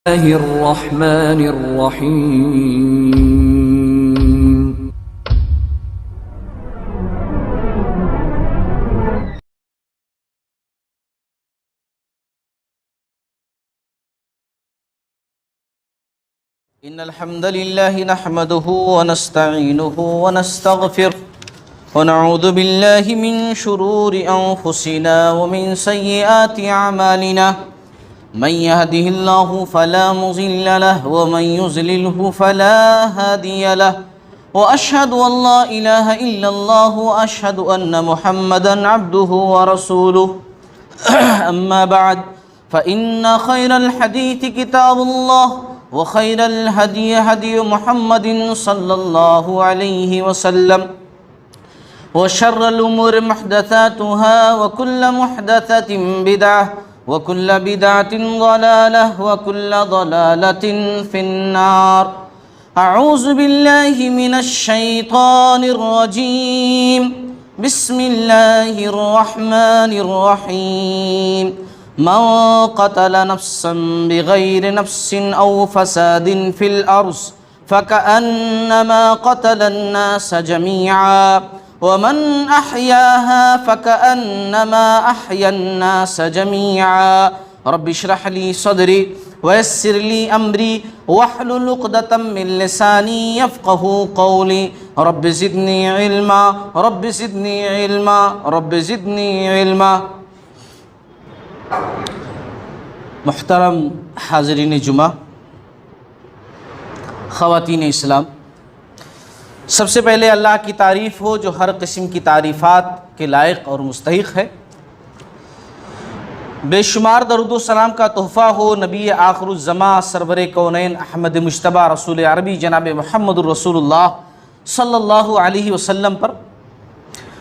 الله الرحمن الرحيم. إن الحمد لله نحمده ونستعينه ونستغفره ونعوذ بالله من شرور أنفسنا ومن سيئات أعمالنا من يهده الله فلا مضل له ومن يضلله فلا هادي له وأشهد أن لا إله إلا الله وأشهد أن محمدا عبده ورسوله أما بعد فإن خير الحديث كتاب الله وخير الهدي هدي محمد صلى الله عليه وسلم وشر الأمور محدثاتها وكل محدثة بدعة وكل بدعة ضلالة وكل ضلالة في النار. أعوذ بالله من الشيطان الرجيم. بسم الله الرحمن الرحيم. من قتل نفسا بغير نفس أو فساد في الأرض فكأنما قتل الناس جميعا ومن أحياها فكأنما أحيا الناس جميعا. رب اشرح لي صدري ويسر لي أمري واحلل عقدة من لساني يفقهوا قولي. رب زدني علما رب زدني علما رب زدني علما. محترم حاضرین جمعہ، خواتین اسلام، سب سے پہلے اللہ کی تعریف ہو جو ہر قسم کی تعریفات کے لائق اور مستحق ہے. بے شمار درود و سلام کا تحفہ ہو نبی آخر الزماں سرور کونین احمد مجتبیٰ رسول عربی جناب محمد الرسول اللہ صلی اللہ علیہ وسلم پر.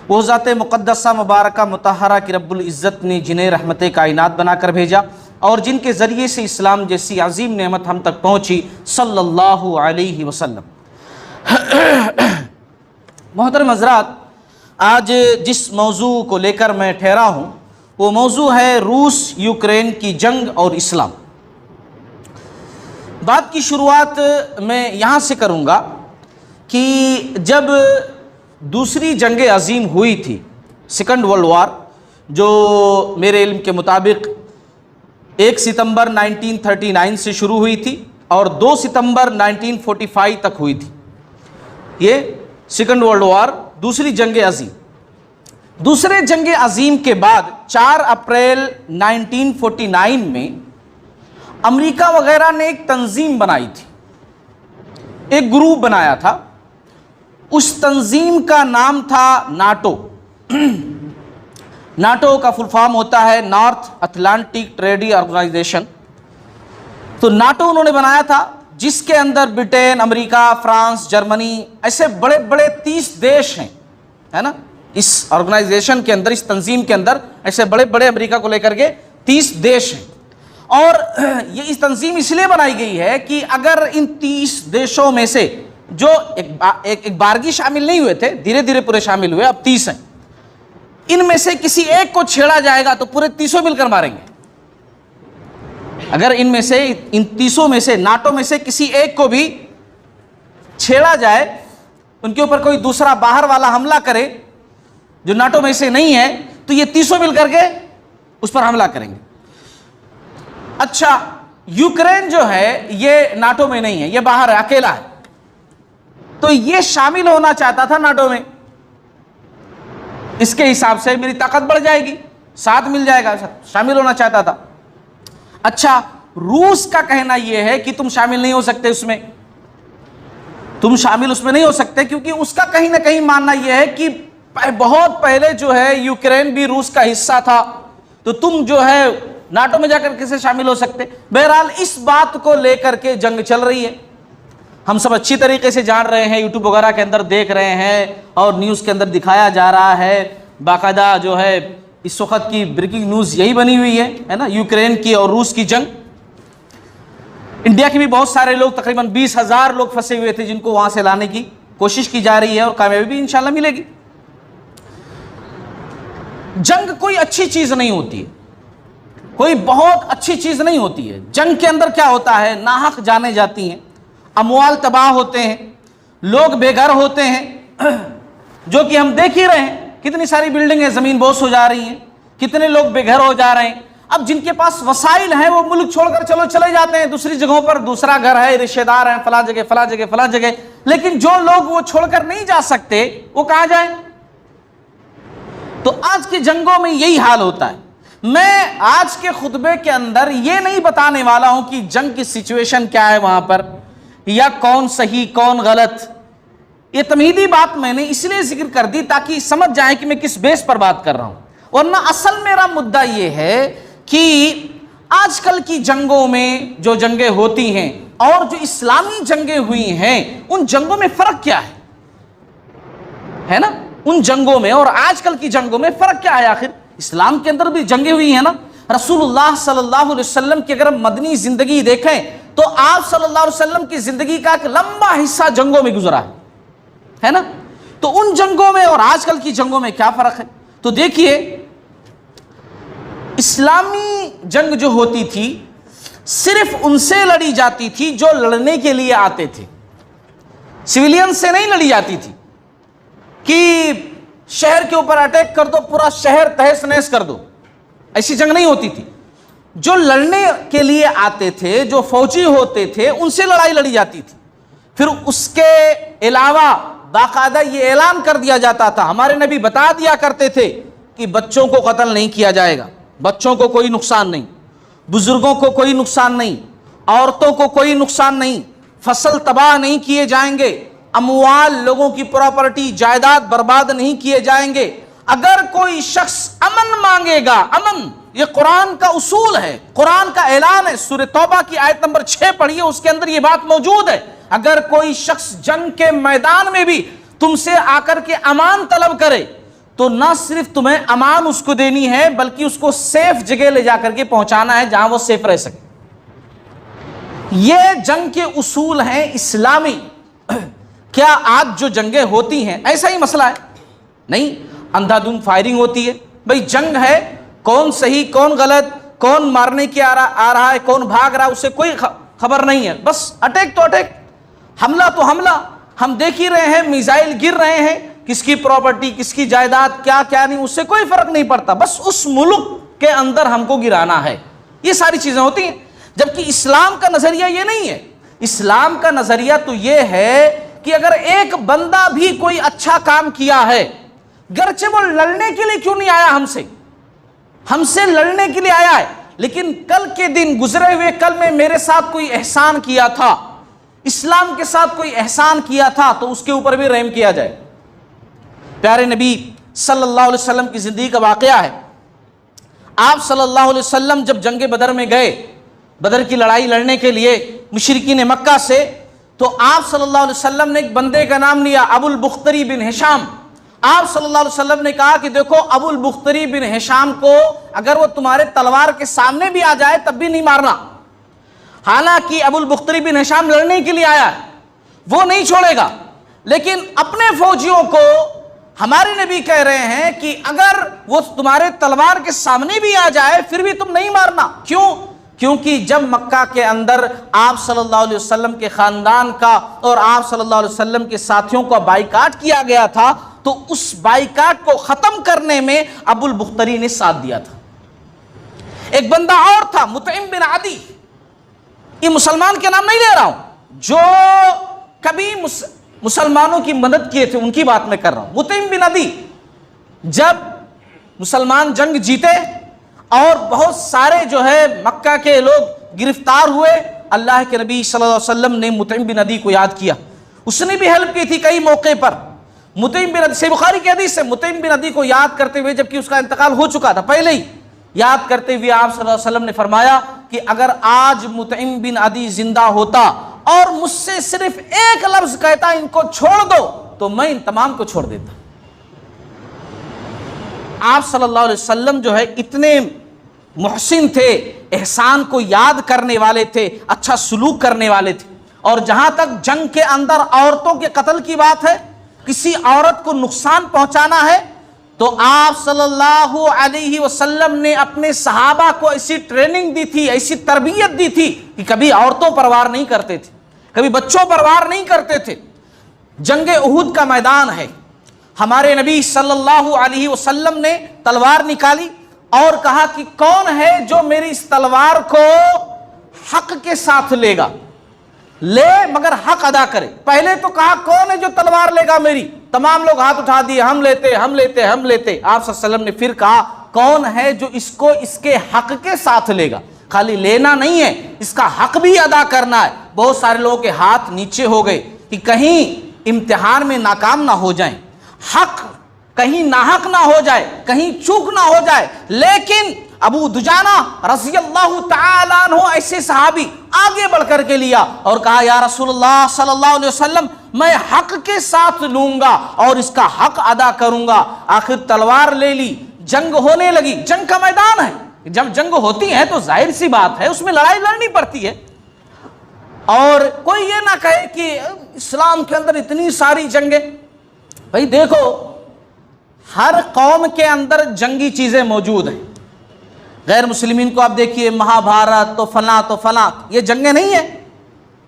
وہ ذات مقدسہ مبارکہ مطہرہ کی رب العزت نے جنہیں رحمت کائنات بنا کر بھیجا اور جن کے ذریعے سے اسلام جیسی عظیم نعمت ہم تک پہنچی، صلی اللہ علیہ وسلم. محترم حضرات، آج جس موضوع کو لے کر میں ٹھہرا ہوں وہ موضوع ہے روس یوکرین کی جنگ اور اسلام. بات کی شروعات میں یہاں سے کروں گا کہ جب دوسری جنگ عظیم ہوئی تھی، سیکنڈ ورلڈ وار، جو میرے علم کے مطابق 1 ستمبر 1939 سے شروع ہوئی تھی اور 2 ستمبر 1945 تک ہوئی تھی. یہ سیکنڈ ورلڈ وار، دوسری جنگ عظیم. دوسرے جنگ عظیم کے بعد 4 اپریل 1949 میں امریکہ وغیرہ نے ایک تنظیم بنائی تھی، ایک گروپ بنایا تھا. اس تنظیم کا نام تھا ناٹو. ناٹو کا فل فارم ہوتا ہے نارتھ اٹلانٹک ٹریڈی آرگنائزیشن. تو ناٹو انہوں نے بنایا تھا جس کے اندر برٹین، امریکہ، فرانس، جرمنی، ایسے بڑے بڑے 30 دیش ہیں، ہے نا. اس آرگنائزیشن کے اندر، اس تنظیم کے اندر ایسے بڑے بڑے امریکہ کو لے کر کے 30 دیش ہیں. اور یہ اس تنظیم اس لیے بنائی گئی ہے کہ اگر ان 30 دیشوں میں سے جو ایک بارگی شامل نہیں ہوئے تھے، دھیرے دھیرے پورے شامل ہوئے، اب 30 ہیں، ان میں سے کسی ایک کو چھیڑا جائے گا تو پورے 30 مل کر ماریں گے. اگر ان میں سے، ان 30 میں سے، ناٹو میں سے کسی ایک کو بھی چھیڑا جائے، ان کے اوپر کوئی دوسرا باہر والا حملہ کرے جو ناٹو میں سے نہیں ہے، تو یہ 30 مل کر کے اس پر حملہ کریں گے. اچھا، یوکرین جو ہے یہ ناٹو میں نہیں ہے، یہ باہر ہے، اکیلا ہے. تو یہ شامل ہونا چاہتا تھا ناٹو میں. اس کے حساب سے میری طاقت بڑھ جائے گی، ساتھ مل جائے گا، شامل ہونا چاہتا تھا. اچھا، روس کا کہنا یہ ہے کہ تم شامل نہیں ہو سکتے اس میں، تم شامل اس میں نہیں ہو سکتے، کیونکہ اس کا کہیں نہ کہیں ماننا یہ ہے کہ بہت پہلے جو ہے یوکرین بھی روس کا حصہ تھا، تو تم جو ہے ناٹو میں جا کر کیسے شامل ہو سکتے. بہرحال اس بات کو لے کر کے جنگ چل رہی ہے. ہم سب اچھی طریقے سے جان رہے ہیں، یوٹیوب وغیرہ کے اندر دیکھ رہے ہیں اور نیوز کے اندر دکھایا جا رہا ہے. باقاعدہ جو ہے اس وقت کی بریکنگ نیوز یہی بنی ہوئی ہے نا، یوکرین کی اور روس کی جنگ. انڈیا کے بھی بہت سارے لوگ، تقریباً 20,000 لوگ پھنسے ہوئے تھے جن کو وہاں سے لانے کی کوشش کی جا رہی ہے اور کامیابی بھی انشاءاللہ ملے گی. جنگ کوئی اچھی چیز نہیں ہوتی ہے. کوئی بہت اچھی چیز نہیں ہوتی ہے. جنگ کے اندر کیا ہوتا ہے؟ ناحق جانیں جاتی ہیں, اموال تباہ ہوتے ہیں, لوگ بے گھر ہوتے ہیں, جو کہ ہم دیکھ ہی رہے ہیں. کتنی ساری بلڈنگیں زمین بوس ہو جا رہی ہیں, کتنے لوگ بے گھر ہو جا رہے ہیں. اب جن کے پاس وسائل ہیں وہ ملک چھوڑ کر چلے جاتے ہیں دوسری جگہوں پر, دوسرا گھر ہے, رشتہ دار ہیں فلاں جگہ فلاں جگہ فلاں جگہ. لیکن جو لوگ وہ چھوڑ کر نہیں جا سکتے وہ کہاں جائیں؟ تو آج کی جنگوں میں یہی حال ہوتا ہے. میں آج کے خطبے کے اندر یہ نہیں بتانے والا ہوں کہ جنگ کی سچویشن کیا ہے وہاں پر, یا کون صحیح کون غلط. یہ تمہیدی بات میں نے اس لیے ذکر کر دی تاکہ سمجھ جائیں کہ میں کس بیس پر بات کر رہا ہوں. ورنہ اصل میرا مدعا یہ ہے کہ آج کل کی جنگوں میں جو جنگیں ہوتی ہیں اور جو اسلامی جنگیں ہوئی ہیں ان جنگوں میں فرق کیا ہے نا؟ ان جنگوں میں اور آج کل کی جنگوں میں فرق کیا ہے؟ آخر اسلام کے اندر بھی جنگیں ہوئی ہیں نا. رسول اللہ صلی اللہ علیہ وسلم کی اگر مدنی زندگی دیکھیں تو آپ صلی اللہ علیہ وسلم کی زندگی کا ایک لمبا حصہ جنگوں میں گزرا ہے نا. تو ان جنگوں میں اور آج کل کی جنگوں میں کیا فرق ہے؟ تو دیکھیے, اسلامی جنگ جو ہوتی تھی صرف ان سے لڑی جاتی تھی جو لڑنے کے لیے آتے تھے, سویلین سے نہیں لڑی جاتی تھی کہ شہر کے اوپر اٹیک کر دو, پورا شہر تہس نہس کر دو. ایسی جنگ نہیں ہوتی تھی. جو لڑنے کے لیے آتے تھے, جو فوجی ہوتے تھے, ان سے لڑائی لڑی جاتی تھی. پھر اس کے علاوہ باقاعدہ یہ اعلان کر دیا جاتا تھا, ہمارے نبی بتا دیا کرتے تھے کہ بچوں کو قتل نہیں کیا جائے گا, بچوں کو کوئی نقصان نہیں, بزرگوں کو کوئی نقصان نہیں, عورتوں کو کوئی نقصان نہیں, فصل تباہ نہیں کیے جائیں گے, اموال لوگوں کی پراپرٹی جائیداد برباد نہیں کیے جائیں گے. اگر کوئی شخص امن مانگے گا, امن یہ قرآن کا اصول ہے, قرآن کا اعلان ہے. سورہ توبہ کی آیت نمبر 6 پڑھیے, اس کے اندر یہ بات موجود ہے. اگر کوئی شخص جنگ کے میدان میں بھی تم سے آ کر کے امان طلب کرے تو نہ صرف تمہیں امان اس کو دینی ہے بلکہ اس کو سیف جگہ لے جا کر کے پہنچانا ہے جہاں وہ سیف رہ سکے. یہ جنگ کے اصول ہیں اسلامی. کیا آج جو جنگیں ہوتی ہیں ایسا ہی مسئلہ ہے؟ نہیں, اندھا دھند فائرنگ ہوتی ہے. بھئی جنگ ہے, کون صحیح کون غلط, کون مارنے کی آ رہا ہے, کون بھاگ رہا ہے, اس سے کوئی خبر نہیں ہے. بس اٹیک تو اٹیک, حملہ تو حملہ. ہم دیکھ ہی رہے ہیں میزائل گر رہے ہیں, کس کی پراپرٹی کس کی جائیداد کیا کیا نہیں, اس سے کوئی فرق نہیں پڑتا. بس اس ملک کے اندر ہم کو گرانا ہے. یہ ساری چیزیں ہوتی ہیں. جبکہ اسلام کا نظریہ یہ نہیں ہے. اسلام کا نظریہ تو یہ ہے کہ اگر ایک بندہ بھی کوئی اچھا کام کیا ہے, گرچہ وہ لڑنے کے لیے کیوں نہیں آیا, ہم سے لڑنے کے لیے آیا ہے, لیکن کل کے دن گزرے ہوئے کل میں میرے ساتھ کوئی احسان کیا تھا, اسلام کے ساتھ کوئی احسان کیا تھا, تو اس کے اوپر بھی رحم کیا جائے. پیارے نبی صلی اللہ علیہ وسلم کی زندگی کا واقعہ ہے. آپ صلی اللہ علیہ وسلم جب جنگ بدر میں گئے, بدر کی لڑائی لڑنے کے لیے مشرکین مکہ سے, تو آپ صلی اللہ علیہ وسلم نے ایک بندے کا نام لیا, ابو البختری بن ہشام. آپ صلی اللہ علیہ وسلم نے کہا کہ دیکھو ابو البختری بن ہشام کو اگر وہ تمہارے تلوار کے سامنے بھی آ جائے تب بھی نہیں مارنا. حالانکہ ابو البختری بن ہشام لڑنے کے لیے آیا ہے, وہ نہیں چھوڑے گا, لیکن اپنے فوجیوں کو ہمارے نبی کہہ رہے ہیں کہ اگر وہ تمہارے تلوار کے سامنے بھی آ جائے پھر بھی تم نہیں مارنا. کیوں؟ کیونکہ جب مکہ کے اندر آپ صلی اللہ علیہ وسلم کے خاندان کا اور آپ صلی اللہ علیہ وسلم کے ساتھیوں کا بائیکاٹ کیا گیا تھا, تو اس بائیکاٹ کو ختم کرنے میں ابو البختری نے ساتھ دیا تھا. ایک بندہ اور تھا, مطعم بن عدی. یہ مسلمان کے نام نہیں لے رہا ہوں, جو کبھی مسلمانوں کی مدد کیے تھے ان کی بات میں کر رہا ہوں. مطعم بن عدی جب مسلمان جنگ جیتے اور بہت سارے جو ہے مکہ کے لوگ گرفتار ہوئے, اللہ کے نبی صلی اللہ علیہ وسلم نے مطعم بن عدی کو یاد کیا. اس نے بھی ہیلپ کی تھی کئی موقع پر. مطعم بن عدی, صحیح بخاری کی حدیث سے, مطعم بن عدی کو یاد کرتے ہوئے, جبکہ اس کا انتقال ہو چکا تھا پہلے ہی, یاد کرتے ہوئے آپ صلی اللہ علیہ وسلم نے فرمایا کہ اگر آج مطعم بن عدی زندہ ہوتا اور مجھ سے صرف ایک لفظ کہتا ان کو چھوڑ دو تو میں ان تمام کو چھوڑ دیتا. آپ صلی اللہ علیہ وسلم جو ہے اتنے محسن تھے, احسان کو یاد کرنے والے تھے, اچھا سلوک کرنے والے تھے. اور جہاں تک جنگ کے اندر عورتوں کے قتل کی بات ہے, کسی عورت کو نقصان پہنچانا ہے تو آپ صلی اللہ علیہ وسلم نے اپنے صحابہ کو ایسی ٹریننگ دی تھی, ایسی تربیت دی تھی کہ کبھی عورتوں پر وار نہیں کرتے تھے, کبھی بچوں پر وار نہیں کرتے تھے. جنگ احد کا میدان ہے, ہمارے نبی صلی اللہ علیہ وسلم نے تلوار نکالی اور کہا کہ کون ہے جو میری اس تلوار کو حق کے ساتھ لے گا, لے مگر حق ادا کرے. پہلے تو کہا کون ہے جو تلوار لے گا میری, تمام لوگ ہاتھ اٹھا دیے, ہم لیتے ہم لیتے ہم لیتے. آپ صلی اللہ علیہ وسلم نے پھر کہا کون ہے جو اس کو اس کے حق کے ساتھ لے گا, خالی لینا نہیں ہے, اس کا حق بھی ادا کرنا ہے. بہت سارے لوگوں کے ہاتھ نیچے ہو گئے کہ کہیں امتحان میں ناکام نہ ہو جائیں, حق کہیں ناحق نہ ہو جائے, کہیں چوک نہ ہو جائے. لیکن ابو دجانہ رضی اللہ تعالیٰ عنہ ایسے صحابی آگے بڑھ کر کے لیا اور کہا یا رسول اللہ صلی اللہ علیہ وسلم میں حق کے ساتھ لوں گا اور اس کا حق ادا کروں گا. آخر تلوار لے لی, جنگ ہونے لگی. جنگ کا میدان ہے, جب جنگ ہوتی ہے تو ظاہر سی بات ہے اس میں لڑائی لڑنی پڑتی ہے. اور کوئی یہ نہ کہے کہ اسلام کے اندر اتنی ساری جنگیں. بھائی دیکھو, ہر قوم کے اندر جنگی چیزیں موجود ہیں. غیر مسلمین کو آپ دیکھیے, مہا بھارت تو فلاں, یہ جنگیں نہیں ہیں,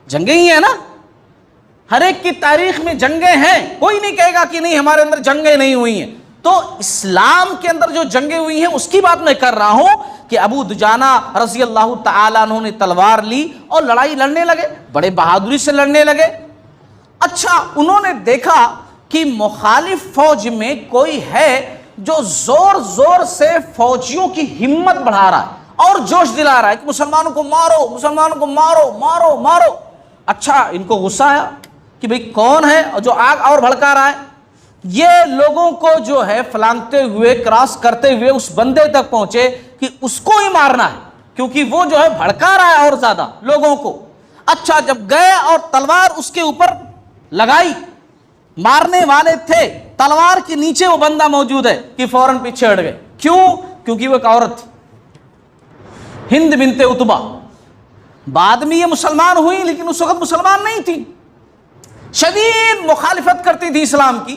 جنگیں ہی ہیں نا. ہر ایک کی تاریخ میں جنگیں ہیں, کوئی نہیں کہے گا کہ نہیں ہمارے اندر جنگیں نہیں ہوئی ہیں. تو اسلام کے اندر جو جنگیں ہوئی ہیں اس کی بات میں کر رہا ہوں کہ ابو دجانہ رضی اللہ تعالیٰ عنہ نے تلوار لی اور لڑائی لڑنے لگے, بڑے بہادری سے لڑنے لگے. اچھا, انہوں نے دیکھا کہ مخالف فوج میں کوئی ہے جو زور زور سے فوجیوں کی ہمت بڑھا رہا ہے اور جوش دلا رہا ہے کہ مسلمانوں کو مارو, مسلمانوں کو مارو مارو مارو. اچھا, ان کو غصہ آیا کہ بھئی کون ہے جو آگ اور بھڑکا رہا ہے. یہ لوگوں کو جو ہے فلانگتے ہوئے, کراس کرتے ہوئے اس بندے تک پہنچے کہ اس کو ہی مارنا ہے, کیونکہ وہ جو ہے بھڑکا رہا ہے اور زیادہ لوگوں کو. اچھا, جب گئے اور تلوار اس کے اوپر لگائی, مارنے والے تھے, تلوار کے نیچے وہ بندہ موجود ہے کہ فوراً پیچھے ہٹ گئے. کیوں؟ کیونکہ وہ ایک عورت تھی, ہند بنت عتبہ. بعد میں یہ مسلمان ہوئی لیکن اس وقت مسلمان نہیں تھی, شدید مخالفت کرتی تھی اسلام کی.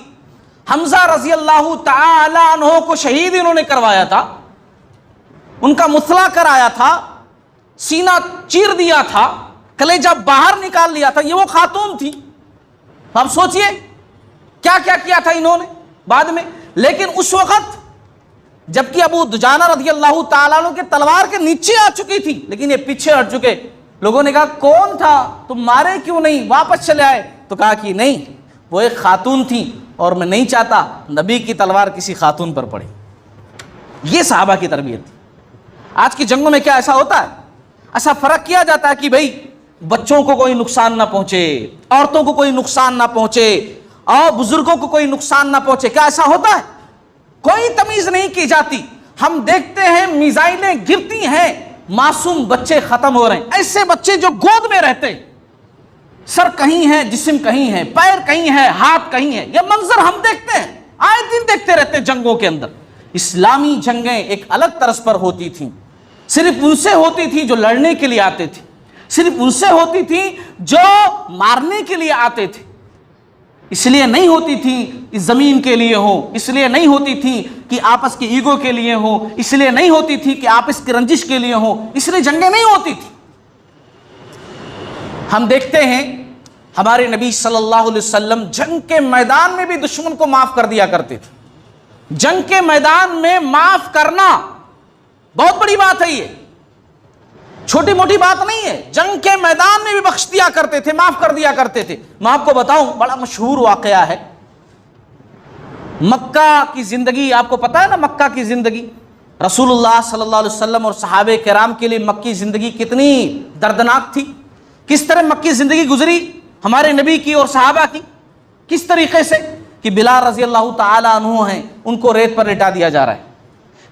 حمزہ رضی اللہ تعالی عنہ کو شہید انہوں نے کروایا تھا, ان کا مثلا کرایا تھا, سینہ چیر دیا تھا, کلیجہ باہر نکال لیا تھا. یہ وہ خاتون تھی. آپ سوچئے کیا کیا کیا تھا انہوں نے بعد میں. لیکن اس وقت جبکہ ابو دجانہ رضی اللہ تعالیٰ عنہ کے تلوار کے نیچے آ چکی تھی, لیکن یہ پیچھے ہٹ چکے. لوگوں نے کہا کون تھا, تم مارے کیوں نہیں, واپس چلے آئے؟ تو کہا کہ نہیں, وہ ایک خاتون تھی اور میں نہیں چاہتا نبی کی تلوار کسی خاتون پر پڑے. یہ صحابہ کی تربیت تھی. آج کی جنگوں میں کیا ایسا ہوتا ہے؟ ایسا فرق کیا جاتا ہے کہ بھئی بچوں کو کوئی نقصان نہ پہنچے, عورتوں کو کوئی نقصان نہ پہنچے, اور بزرگوں کو کوئی نقصان نہ پہنچے. کیا ایسا ہوتا ہے؟ کوئی تمیز نہیں کی جاتی. ہم دیکھتے ہیں میزائلیں گرتی ہیں, معصوم بچے ختم ہو رہے ہیں. ایسے بچے جو گود میں رہتے ہیں, سر کہیں ہے, جسم کہیں ہے, پیر کہیں ہے, ہاتھ کہیں ہے. یہ منظر ہم دیکھتے ہیں, آئے دن دیکھتے رہتے ہیں جنگوں کے اندر. اسلامی جنگیں ایک الگ طرز پر ہوتی تھیں. صرف ان سے ہوتی تھی جو لڑنے کے لیے آتے تھے, صرف ان سے ہوتی تھی جو مارنے کے لیے آتے تھے. اس لیے نہیں ہوتی تھی اس زمین کے لیے ہو, اس لیے نہیں ہوتی تھی کہ آپس کی ایگو کے لیے ہو, اس لیے نہیں ہوتی تھی کہ آپس کی رنجش کے لیے ہو, اس لیے جنگیں نہیں ہوتی تھی. ہم دیکھتے ہیں ہمارے نبی صلی اللہ علیہ وسلم جنگ کے میدان میں بھی دشمن کو معاف کر دیا کرتے تھے. جنگ کے میدان میں معاف کرنا بہت بڑی بات ہے, یہ چھوٹی موٹی بات نہیں ہے. جنگ کے میدان میں بھی بخش دیا کرتے تھے, معاف کر دیا کرتے تھے. میں آپ کو بتاؤں, بڑا مشہور واقعہ ہے. مکہ کی زندگی آپ کو پتا ہے نا, مکہ کی زندگی رسول اللہ صلی اللہ علیہ وسلم اور صحابہ کرام کے لیے مکی زندگی کتنی دردناک تھی. کس طرح مکی زندگی گزری ہمارے نبی کی اور صحابہ کی, کس طریقے سے کہ بلال رضی اللہ تعالیٰ عنہ ہیں, ان کو ریت پر لٹا دیا جا رہا ہے.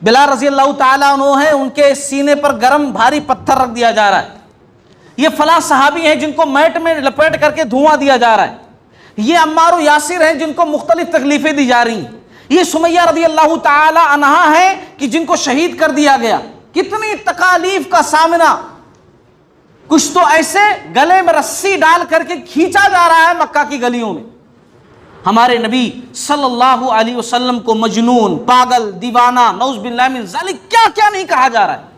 بلال رضی اللہ تعالیٰ عنہ ہیں, ان کے سینے پر گرم بھاری پتھر رکھ دیا جا رہا ہے. یہ فلاں صحابی ہیں جن کو میٹ میں لپیٹ کر کے دھواں دیا جا رہا ہے. یہ عمار و یاسر ہیں جن کو مختلف تکلیفیں دی جا رہی ہیں. یہ سمیہ رضی اللہ تعالیٰ عنہا ہیں کہ جن کو شہید کر دیا گیا. کتنی تکالیف کا سامنا. کچھ تو ایسے گلے میں رسی ڈال کر کے کھینچا جا رہا ہے مکہ کی گلیوں میں, ہمارے نبی صلی اللہ علیہ وسلم کو مجنون، پاگل، دیوانہ، نعوذ باللہ من ذالک کیا کیا نہیں کہا جا رہا ہے۔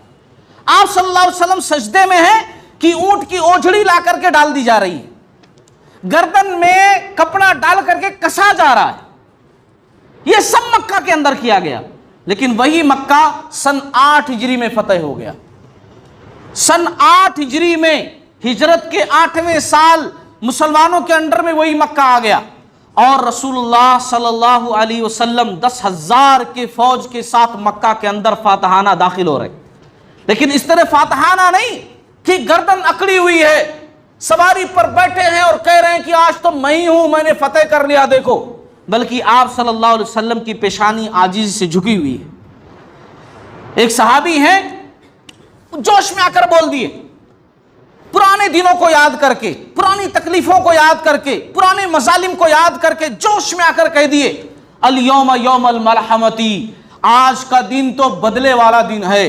آپ صلی اللہ علیہ وسلم سجدے میں ہیں کہ اونٹ کی اوجھڑی لا کر کے ڈال دی جا رہی ہے، گردن میں کپڑا ڈال کر کے کسا جا رہا ہے، یہ سب مکہ کے اندر کیا گیا۔ لیکن وہی مکہ سن 8 ہجری میں فتح ہو گیا۔ سن 8 ہجری میں ہجرت کے 8ویں سال مسلمانوں کے انڈر میں وہی مکہ آ گیا، اور رسول اللہ صلی اللہ علیہ وسلم 10,000 کے فوج کے ساتھ مکہ کے اندر فاتحانہ داخل ہو رہے، لیکن اس طرح فاتحانہ نہیں کہ گردن اکڑی ہوئی ہے، سواری پر بیٹھے ہیں اور کہہ رہے ہیں کہ آج تو میں ہی ہوں، میں نے فتح کر لیا دیکھو، بلکہ آپ صلی اللہ علیہ وسلم کی پیشانی عاجزی سے جھکی ہوئی ہے۔ ایک صحابی ہیں جوش میں آ کر بول دیے، پرانے دنوں کو یاد کر کے، پرانی تکلیفوں کو یاد کر کے، پرانے مظالم کو یاد کر کے جوش میں آ کر کہہ دیے، الیوم یوم المرحمتی، آج کا دن تو بدلے والا دن ہے۔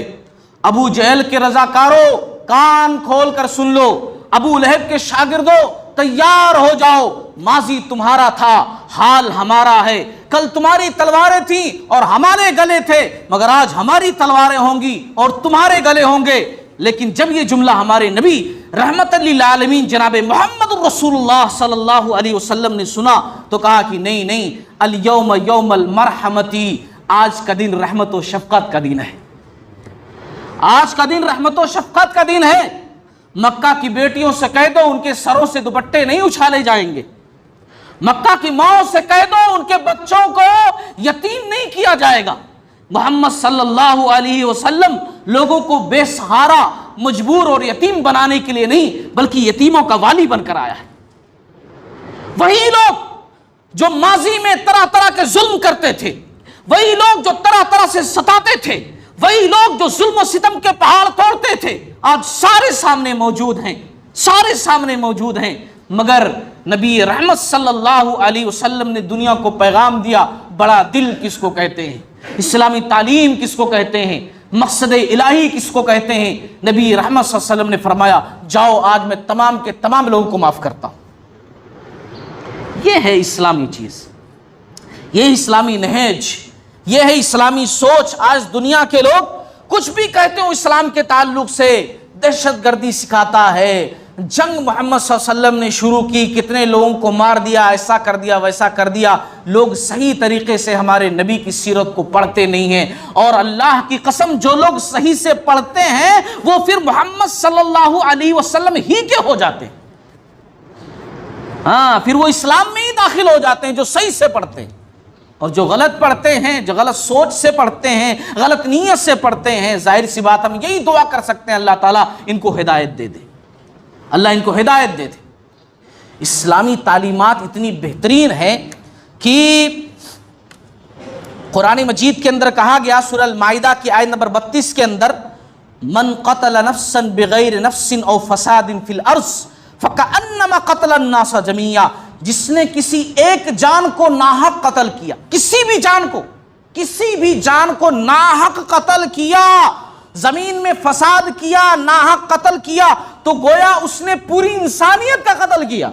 ابو جہل کے رضاکاروں کان کھول کر سن لو، ابو لہب کے شاگردوں تیار ہو جاؤ، ماضی تمہارا تھا، حال ہمارا ہے، کل تمہاری تلواریں تھیں اور ہمارے گلے تھے، مگر آج ہماری تلواریں ہوں گی اور تمہارے گلے ہوں گے۔ لیکن جب یہ جملہ ہمارے نبی رحمت للعالمین جناب محمد رسول اللہ صلی اللہ علیہ وسلم نے سنا تو کہا کہ نہیں نہیں، الیوم یوم المرحمتی، آج کا دن رحمت و شفقت کا دن ہے، آج کا دن رحمت و شفقت کا دن ہے۔ مکہ کی بیٹیوں سے کہہ دو ان کے سروں سے دوپٹے نہیں اچھالے جائیں گے، مکہ کی ماؤں سے کہہ دو ان کے بچوں کو یتیم نہیں کیا جائے گا۔ محمد صلی اللہ علیہ وسلم لوگوں کو بے سہارا، مجبور اور یتیم بنانے کے لیے نہیں بلکہ یتیموں کا والی بن کر آیا ہے۔ وہی لوگ جو ماضی میں طرح طرح کے ظلم کرتے تھے، وہی لوگ جو طرح طرح سے ستاتے تھے، وہی لوگ جو ظلم و ستم کے پہاڑ توڑتے تھے، آج سارے سامنے موجود ہیں، سارے سامنے موجود ہیں۔ مگر نبی رحمت صلی اللہ علیہ وسلم نے دنیا کو پیغام دیا، بڑا دل کس کو کہتے ہیں، اسلامی تعلیم کس کو کہتے ہیں، مقصد الہی کس کو کہتے ہیں۔ نبی رحمت صلی اللہ علیہ وسلم نے فرمایا جاؤ آج میں تمام کے تمام لوگوں کو معاف کرتا ہوں۔ یہ ہے اسلامی چیز، یہ اسلامی نہج، یہ ہے اسلامی سوچ۔ آج دنیا کے لوگ کچھ بھی کہتے ہوں اسلام کے تعلق سے، دہشت گردی سکھاتا ہے، جنگ محمد صلی اللہ علیہ وسلم نے شروع کی، کتنے لوگوں کو مار دیا، ایسا کر دیا ویسا کر دیا۔ لوگ صحیح طریقے سے ہمارے نبی کی سیرت کو پڑھتے نہیں ہیں، اور اللہ کی قسم جو لوگ صحیح سے پڑھتے ہیں وہ پھر محمد صلی اللہ علیہ وسلم ہی کے ہو جاتے ہیں، ہاں پھر وہ اسلام میں ہی داخل ہو جاتے ہیں جو صحیح سے پڑھتے ہیں، اور جو غلط پڑھتے ہیں، جو غلط سوچ سے پڑھتے ہیں، غلط نیت سے پڑھتے ہیں، ظاہر سی بات ہم یہی دعا کر سکتے ہیں اللہ تعالیٰ ان کو ہدایت دے دے، اللہ ان کو ہدایت دے دے۔ اسلامی تعلیمات اتنی بہترین ہیں کہ قرآن مجید کے اندر کہا گیا سورہ المائدہ کی آیت نمبر 32 کے اندر، من قتل نفسا بغیر نفس او فساد فی الارض فکأنما قتل الناس جمیعا، جس نے کسی ایک جان کو ناحق قتل کیا، کسی بھی جان کو ناحق قتل کیا، زمین میں فساد کیا، ناحق قتل کیا، تو گویا اس نے پوری انسانیت کا قتل کیا،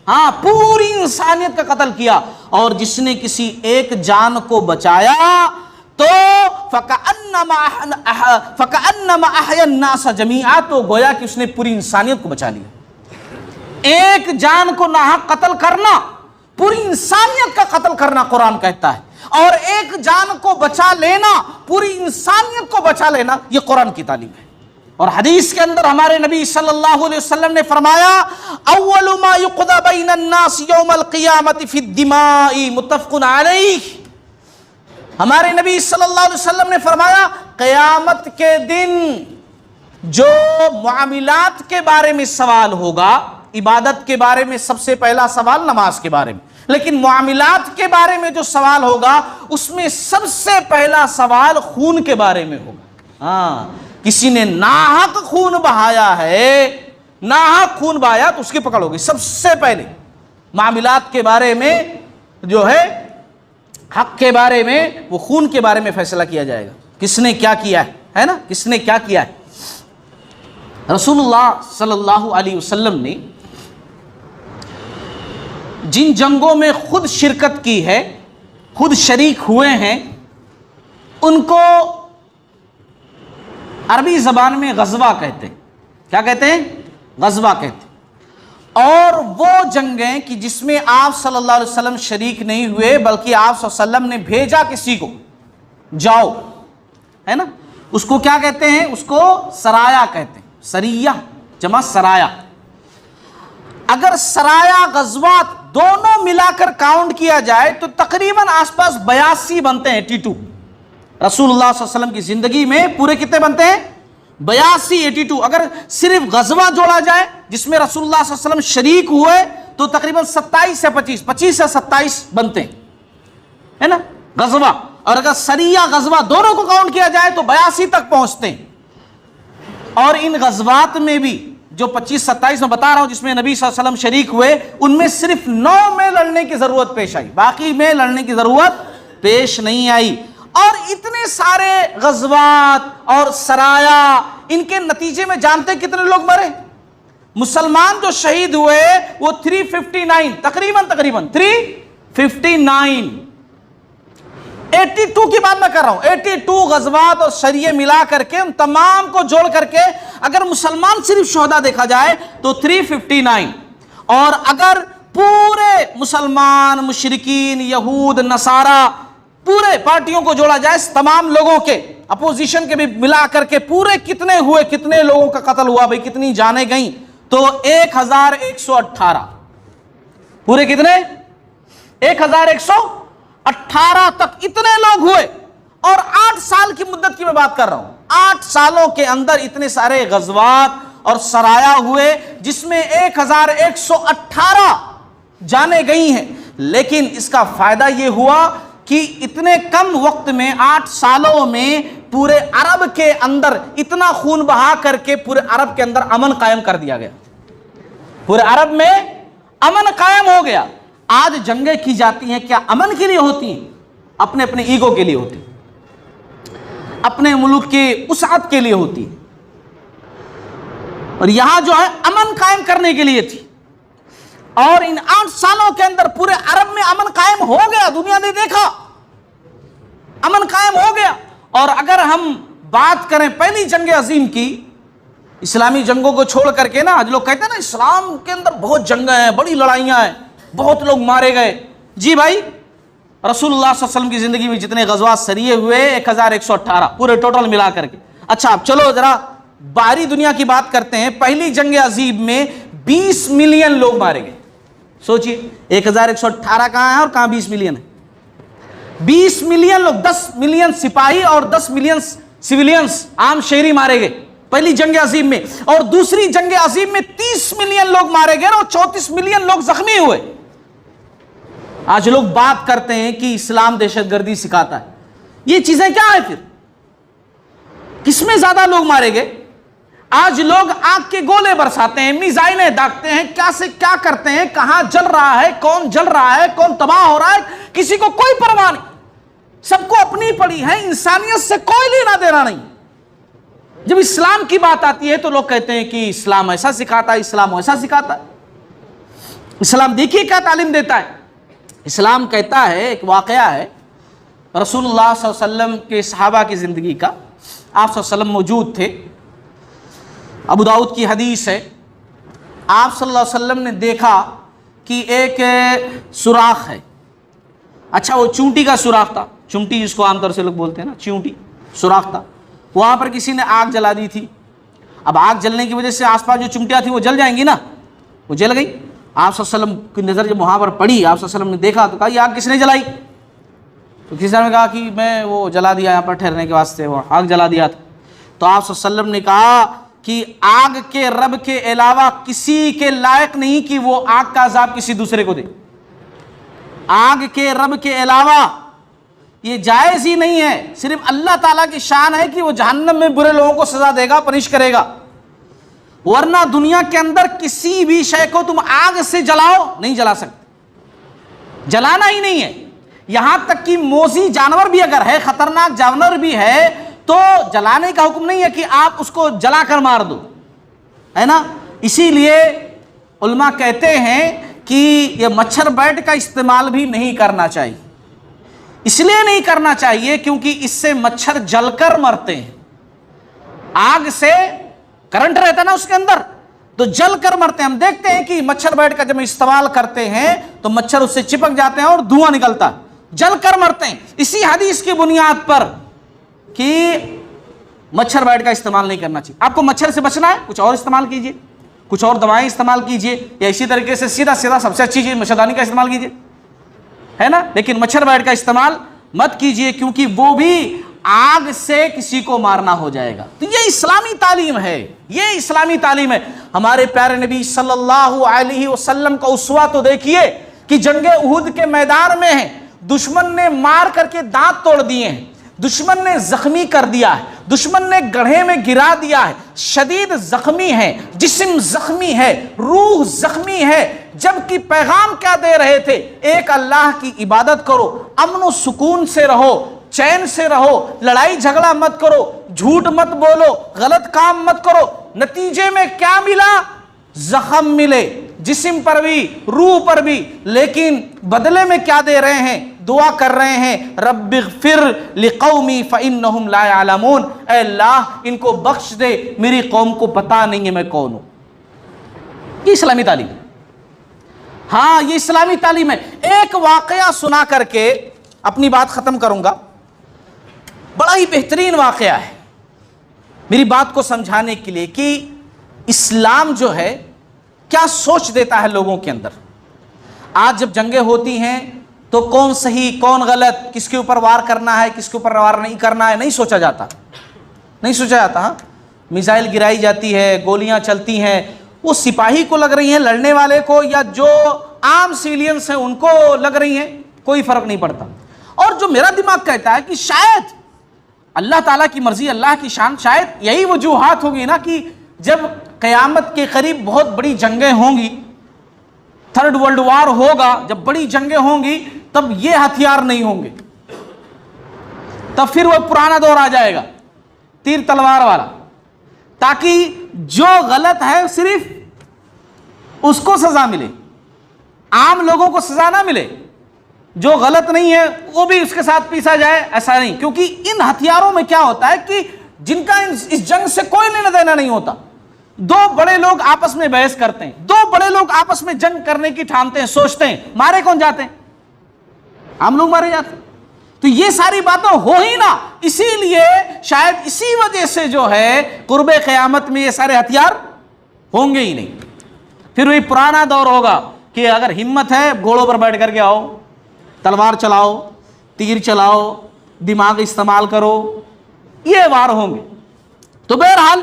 ہاں پوری انسانیت کا قتل کیا۔ اور جس نے کسی ایک جان کو بچایا تو فَكَأَنَّمَا أَحْيَا النَّاسَ جَمِيعًا، تو گویا کہ اس نے پوری انسانیت کو بچا لیا۔ ایک جان کو ناحق قتل کرنا، پوری انسانیت کا قتل کرنا قرآن کہتا ہے، اور ایک جان کو بچا لینا، پوری انسانیت کو بچا لینا، یہ قرآن کی تعلیم ہے۔ اور حدیث کے اندر ہمارے نبی صلی اللہ علیہ وسلم نے فرمایا اول ما یقضی بین الناس یوم القیامت فی الدماء، متفق علیہ۔ ہمارے نبی صلی اللہ علیہ وسلم نے فرمایا قیامت کے دن جو معاملات کے بارے میں سوال ہوگا، عبادت کے بارے میں سب سے پہلا سوال نماز کے بارے میں، لیکن معاملات کے بارے میں جو سوال ہوگا اس میں سب سے پہلا سوال خون کے بارے میں ہوگا۔ ہاں کسی نے ناحق خون بہایا ہے، ناحق خون بہایا تو اس کی پکڑ ہوگی۔ سب سے پہلے معاملات کے بارے میں جو ہے، حق کے بارے میں، وہ خون کے بارے میں فیصلہ کیا جائے گا، کس نے کیا کیا ہے نا، کس نے کیا کیا ہے۔ رسول اللہ صلی اللہ علیہ وسلم نے جن جنگوں میں خود شرکت کی ہے، خود شریک ہوئے ہیں، ان کو عربی زبان میں غزوہ کہتے ہیں۔ کیا کہتے ہیں؟ غزوہ کہتے ہیں۔ اور وہ جنگیں کہ جس میں آپ صلی اللہ علیہ وسلم شریک نہیں ہوئے بلکہ آپ صلی اللہ علیہ وسلم نے بھیجا کسی کو، جاؤ، ہے نا، اس کو کیا کہتے ہیں؟ اس کو سرایا کہتے ہیں۔ سریہ جمع سرایا۔ اگر سرایا غزوات دونوں ملا کر کاؤنٹ کیا جائے تو تقریباً آس پاس 82 بنتے ہیں، 82۔ رسول اللہ صلی اللہ علیہ وسلم کی زندگی میں پورے کتنے بنتے ہیں؟ 82۔ اگر صرف غزوہ جوڑا جائے جس میں رسول اللہ صلی اللہ علیہ وسلم شریک ہوئے تو تقریباً 27 سے 25 سے 27 بنتے ہیں، ہے نا، غزوہ۔ اور اگر سریہ غزوہ دونوں کو کاؤنٹ کیا جائے تو 82 تک پہنچتے ہیں۔ اور ان غزوات میں بھی جو 25-27 میں بتا رہا ہوں جس میں نبی صلی اللہ علیہ وسلم شریک ہوئے، ان میں صرف 9 میں لڑنے کی ضرورت پیش آئی، باقی میں لڑنے کی ضرورت پیش نہیں آئی۔ اور اتنے سارے غزوات اور سرایا، ان کے نتیجے میں جانتے کتنے لوگ مرے؟ مسلمان جو شہید ہوئے وہ 359، تقریباً 359۔ 82 کی بات میں کر رہا ہوں، 82 غزوات اور سریے ملا کر کے ان تمام کو جوڑ کر کے اگر مسلمان صرف شہداء دیکھا جائے تو 359۔ اور اگر پورے مسلمان، مشرکین، یہود، نصارہ، پورے پارٹیوں کو جوڑا جائے، تمام لوگوں کے، اپوزیشن کے بھی ملا کر کے پورے کتنے ہوئے، کتنے لوگوں کا قتل ہوا بھائی، کتنی جانیں گئیں، تو 1118۔ پورے کتنے؟ 1118 تک اتنے لوگ ہوئے۔ اور 8 سال کی مدت کی میں بات کر رہا ہوں، 8 سالوں کے اندر اتنے سارے غزوات اور سرایا ہوئے جس میں 1118 جانے گئی ہیں۔ لیکن اس کا فائدہ یہ ہوا کہ اتنے کم وقت میں، 8 سالوں میں پورے عرب کے اندر اتنا خون بہا کر کے پورے عرب کے اندر امن قائم کر دیا گیا، پورے عرب میں امن قائم ہو گیا۔ آج جنگیں کی جاتی ہیں کیا امن کے لیے ہوتی ہیں؟ اپنے اپنے ایگو کے لیے ہوتی ہیں، اپنے ملک کی وسعت کے لیے ہوتی ہیں۔ اور یہاں جو ہے امن قائم کرنے کے لیے تھی، اور ان 8 سالوں کے اندر پورے عرب میں امن قائم ہو گیا، دنیا نے دیکھا امن قائم ہو گیا۔ اور اگر ہم بات کریں پہلی جنگ عظیم کی، اسلامی جنگوں کو چھوڑ کر کے نا، جو لوگ کہتے ہیں نا اسلام کے اندر بہت جنگیں ہیں، بڑی لڑائیاں ہیں، بہت لوگ مارے گئے، جی بھائی رسول اللہ صلی اللہ علیہ وسلم کی زندگی میں جتنے غزوات سریے ہوئے 1118 پورے ٹوٹل ملا کر کے۔ اچھا اب چلو ذرا باہری دنیا کی بات کرتے ہیں۔ پہلی جنگ عظیم میں 20 ملین لوگ مارے گئے۔ سوچئے 1118 کہاں ہے اور کہاں 20 ملین ہے؟ 20 ملین لوگ، 10 ملین سپاہی اور 10 ملین سویلینز، عام شہری مارے گئے پہلی جنگ عظیم میں۔ اور دوسری جنگ عظیم میں 30 ملین لوگ مارے گئے اور 34 ملین لوگ زخمی ہوئے۔ آج لوگ بات کرتے ہیں کہ اسلام دہشت گردی سکھاتا ہے، یہ چیزیں کیا ہے پھر؟ کس میں زیادہ لوگ مارے گئے؟ آج لوگ آگ کے گولے برساتے ہیں، میزائلیں داغتے ہیں، کیا سے کیا کرتے ہیں، کہاں جل رہا ہے، کون جل رہا ہے، کون تباہ ہو رہا ہے، کسی کو کوئی پرواہ نہیں، سب کو اپنی پڑی ہے، انسانیت سے کوئی لینا دینا نہیں۔ جب اسلام کی بات آتی ہے تو لوگ کہتے ہیں کہ اسلام ایسا سکھاتا ہے، اسلام ایسا سکھاتا ہے۔ اسلام دیکھیے کیا تعلیم دیتا ہے۔ اسلام کہتا ہے، ایک واقعہ ہے رسول اللہ صلی اللہ علیہ وسلم کے صحابہ کی زندگی کا، آپ صلی اللہ علیہ وسلم موجود تھے، ابو داؤد کی حدیث ہے، آپ صلی اللہ علیہ وسلم نے دیکھا کہ ایک سوراخ ہے۔ اچھا وہ چونٹی کا سوراخ تھا، چمٹی جس کو عام طور سے لوگ بولتے ہیں نا، چونٹی سوراخ تھا، وہاں پر کسی نے آگ جلا دی تھی۔ اب آگ جلنے کی وجہ سے آس پاس جو چمٹیاں تھیں وہ جل جائیں گی نا، وہ جل گئی۔ آپ صلی اللہ علیہ وسلم کی نظر جب وہاں پر پڑی، آپ صلی اللہ علیہ وسلم نے دیکھا تو کہا یہ آگ کس نے جلائی؟ تو کسی نے کہا کہ میں وہ جلا دیا، یہاں پر ٹھہرنے کے واسطے وہ آگ جلا دیا تھا۔ تو آپ صلی اللہ علیہ وسلم نے کہا کہ آگ کے رب کے علاوہ کسی کے لائق نہیں کہ وہ آگ کا عذاب کسی دوسرے کو دے۔ آگ کے رب کے علاوہ یہ جائز ہی نہیں ہے، صرف اللہ تعالیٰ کی شان ہے کہ وہ جہنم میں برے لوگوں کو سزا دے گا، پنش کرے گا، ورنہ دنیا کے اندر کسی بھی شے کو تم آگ سے جلاؤ نہیں جلا سکتے، جلانا ہی نہیں ہے۔ یہاں تک کہ موذی جانور بھی اگر ہے، خطرناک جانور بھی ہے، تو جلانے کا حکم نہیں ہے کہ آپ اس کو جلا کر مار دو، ہے نا۔ اسی لیے علماء کہتے ہیں کہ یہ مچھر بیٹ کا استعمال بھی نہیں کرنا چاہیے. اس لیے نہیں کرنا چاہیے کیونکہ اس سے مچھر جل کر مرتے ہیں. آگ سے کرنٹ رہتا ہے نا اس کے اندر, تو جل کر مرتے ہیں. ہم دیکھتے ہیں کہ مچھر بیٹ کا جب استعمال کرتے ہیں تو مچھر اس سے چپک جاتے ہیں اور دھواں نکلتا ہے, جل کر مرتے ہیں. اسی حدیث کی بنیاد پر کہ مچھر بیٹ کا استعمال نہیں کرنا چاہیے. آپ کو مچھر سے بچنا ہے, کچھ اور استعمال کیجئے, کچھ اور دوائیں استعمال کیجئے, یا اسی طریقے سے سیدھا سب سے اچھی چیز مچھردانی کا استعمال کیجئے, ہے نا. لیکن مچھر بیٹ کا استعمال مت کیجئے کیونکہ وہ بھی آگ سے کسی کو مارنا ہو جائے گا. تو یہ اسلامی تعلیم ہے, یہ اسلامی تعلیم ہے. ہمارے پیارے نبی صلی اللہ علیہ وسلم کا اسوہ تو دیکھیے کہ جنگ احد کے میدان میں ہیں, دشمن نے مار کر کے دانت توڑ دیے ہیں, دشمن نے زخمی کر دیا ہے, دشمن نے گڑھے میں گرا دیا ہے, شدید زخمی ہے, جسم زخمی ہے, روح زخمی ہے, جبکہ پیغام کیا دے رہے تھے؟ ایک اللہ کی عبادت کرو, امن و سکون سے رہو, چین سے رہو, لڑائی جھگڑا مت کرو, جھوٹ مت بولو, غلط کام مت کرو. نتیجے میں کیا ملا؟ زخم ملے, جسم پر بھی روح پر بھی. لیکن بدلے میں کیا دے رہے ہیں؟ دعا کر رہے ہیں, رب اغفر لقومی فإنہم لا يعلمون, اے اللہ ان کو بخش دے, میری قوم کو پتا نہیں ہے میں کون ہوں. یہ اسلامی تعلیم ہے. ہاں یہ اسلامی تعلیم ہے. ایک واقعہ سنا کر کے اپنی بات ختم کروں گا. بڑا ہی بہترین واقعہ ہے میری بات کو سمجھانے کے لیے کہ اسلام جو ہے کیا سوچ دیتا ہے لوگوں کے اندر. آج جب جنگیں ہوتی ہیں تو کون صحیح کون غلط, کس کے اوپر وار کرنا ہے کس کے اوپر وار نہیں کرنا ہے, نہیں سوچا جاتا, نہیں سوچا جاتا. ہاں میزائل گرائی جاتی ہے, گولیاں چلتی ہیں, وہ سپاہی کو لگ رہی ہیں لڑنے والے کو, یا جو عام سیلینس ہیں ان کو لگ رہی ہیں, کوئی فرق نہیں پڑتا. اور جو میرا دماغ کہتا ہے کہ شاید اللہ تعالیٰ کی مرضی, اللہ کی شان, شاید یہی وجوہات ہوگی نا کہ جب قیامت کے قریب بہت بڑی جنگیں ہوں گی, تھرڈ ورلڈ وار ہوگا, جب بڑی جنگیں ہوں گی تب یہ ہتھیار نہیں ہوں گے, تب پھر وہ پرانا دور آ جائے گا تیر تلوار والا, تاکہ جو غلط ہے صرف اس کو سزا ملے, عام لوگوں کو سزا نہ ملے. جو غلط نہیں ہے وہ بھی اس کے ساتھ پیسا جائے, ایسا نہیں. کیونکہ ان ہتھیاروں میں کیا ہوتا ہے کہ جن کا اس جنگ سے کوئی لینا دینا نہیں ہوتا. دو بڑے لوگ آپس میں بحث کرتے ہیں, دو بڑے لوگ آپس میں جنگ کرنے کی ٹھانتے ہیں, سوچتے ہیں, مارے کون جاتے ہیں؟ ہم لوگ مارے جاتے ہیں. تو یہ ساری باتیں ہو ہی نہ, اسی لیے شاید اسی وجہ سے جو ہے قرب قیامت میں یہ سارے ہتھیار ہوں گے ہی نہیں. پھر وہی پرانا دور ہوگا کہ اگر ہمت ہے گھوڑوں پر بیٹھ کر کے آؤ, تلوار چلاؤ, تیر چلاؤ, دماغ استعمال کرو, یہ وار ہوں گے. تو بہرحال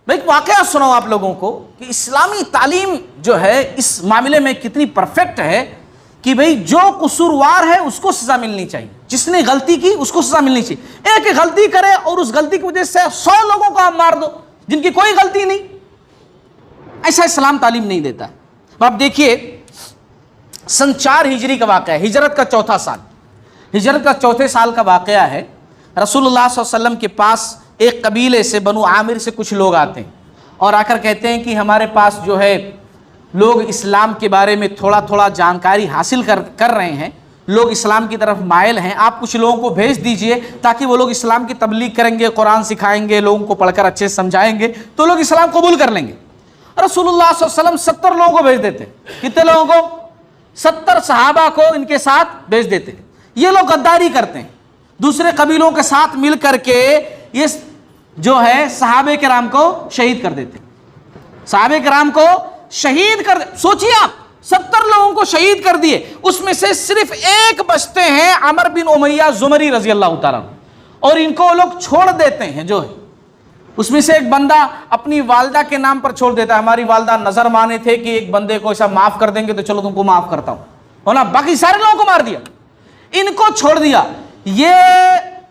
میں ایک واقعہ سناؤں آپ لوگوں کو کہ اسلامی تعلیم جو ہے اس معاملے میں کتنی پرفیکٹ ہے کہ بھئی جو قصوروار ہے اس کو سزا ملنی چاہیے, جس نے غلطی کی اس کو سزا ملنی چاہیے. ایک غلطی کرے اور اس غلطی کی وجہ سے 100 لوگوں کو آپ مار دو جن کی کوئی غلطی نہیں, ایسا اسلام تعلیم نہیں دیتا. آپ دیکھیے سن 4 ہجری کا واقعہ ہے, ہجرت کا چوتھا سال, ہجرت کا چوتھے سال کا واقعہ ہے. رسول اللہ صلی اللہ علیہ وسلم کے پاس ایک قبیلے سے بنو عامر سے کچھ لوگ آتے ہیں اور آ کر کہتے ہیں کہ ہمارے پاس جو ہے لوگ اسلام کے بارے میں تھوڑا تھوڑا جانکاری حاصل کر رہے ہیں, لوگ اسلام کی طرف مائل ہیں, آپ کچھ لوگوں کو بھیج دیجئے تاکہ وہ لوگ اسلام کی تبلیغ کریں گے, قرآن سکھائیں گے, لوگوں کو پڑھ کر اچھے سے سمجھائیں گے تو لوگ اسلام قبول کر لیں گے. رسول اللہ صلی اللہ علیہ وسلم 70 لوگوں کو بھیج دیتے. کتنے لوگوں کو؟ 70 صحابہ کو ان کے ساتھ بھیج دیتے. یہ لوگ غداری کرتے ہیں, دوسرے قبیلوں کے ساتھ مل کر کے یہ جو ہے صحابہ کرام کو شہید کر دیتے. صحابہ کرام کو شہید کر, سوچیے آپ 70 لوگوں کو شہید کر دیے, اس میں سے صرف ایک بچتے ہیں عمر بن امیہ زمری رضی اللہ تعالیٰ, اور ان کو لوگ چھوڑ دیتے ہیں. جو ہے اس میں سے ایک بندہ اپنی والدہ کے نام پر چھوڑ دیتا ہے, ہماری والدہ نظر مانے تھے کہ ایک بندے کو ایسا معاف کر دیں گے تو چلو تم کو معاف کرتا ہوں, ہونا, باقی سارے لوگوں کو مار دیا, ان کو چھوڑ دیا. یہ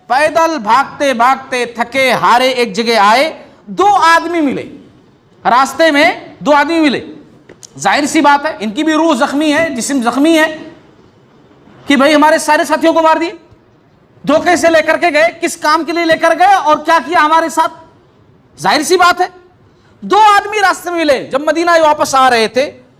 پیدل بھاگتے بھاگتے تھکے ہارے ایک جگہ آئے, 2 آدمی ملے راستے میں, 2 آدمی ملے. ظاہر سی بات ہے ان کی بھی روح زخمی ہے, جسم زخمی ہے کہ بھئی ہمارے سارے ساتھیوں کو مار دیے. دھوکے سے لے کر کے گئے, کس کام کے لیے لے کر گئے اور کیا کیا ہمارے ساتھ, ظاہر سی بات ہے. 2 آدمی راستے میں ملے, جب مدینہ واپس آ رہے تھے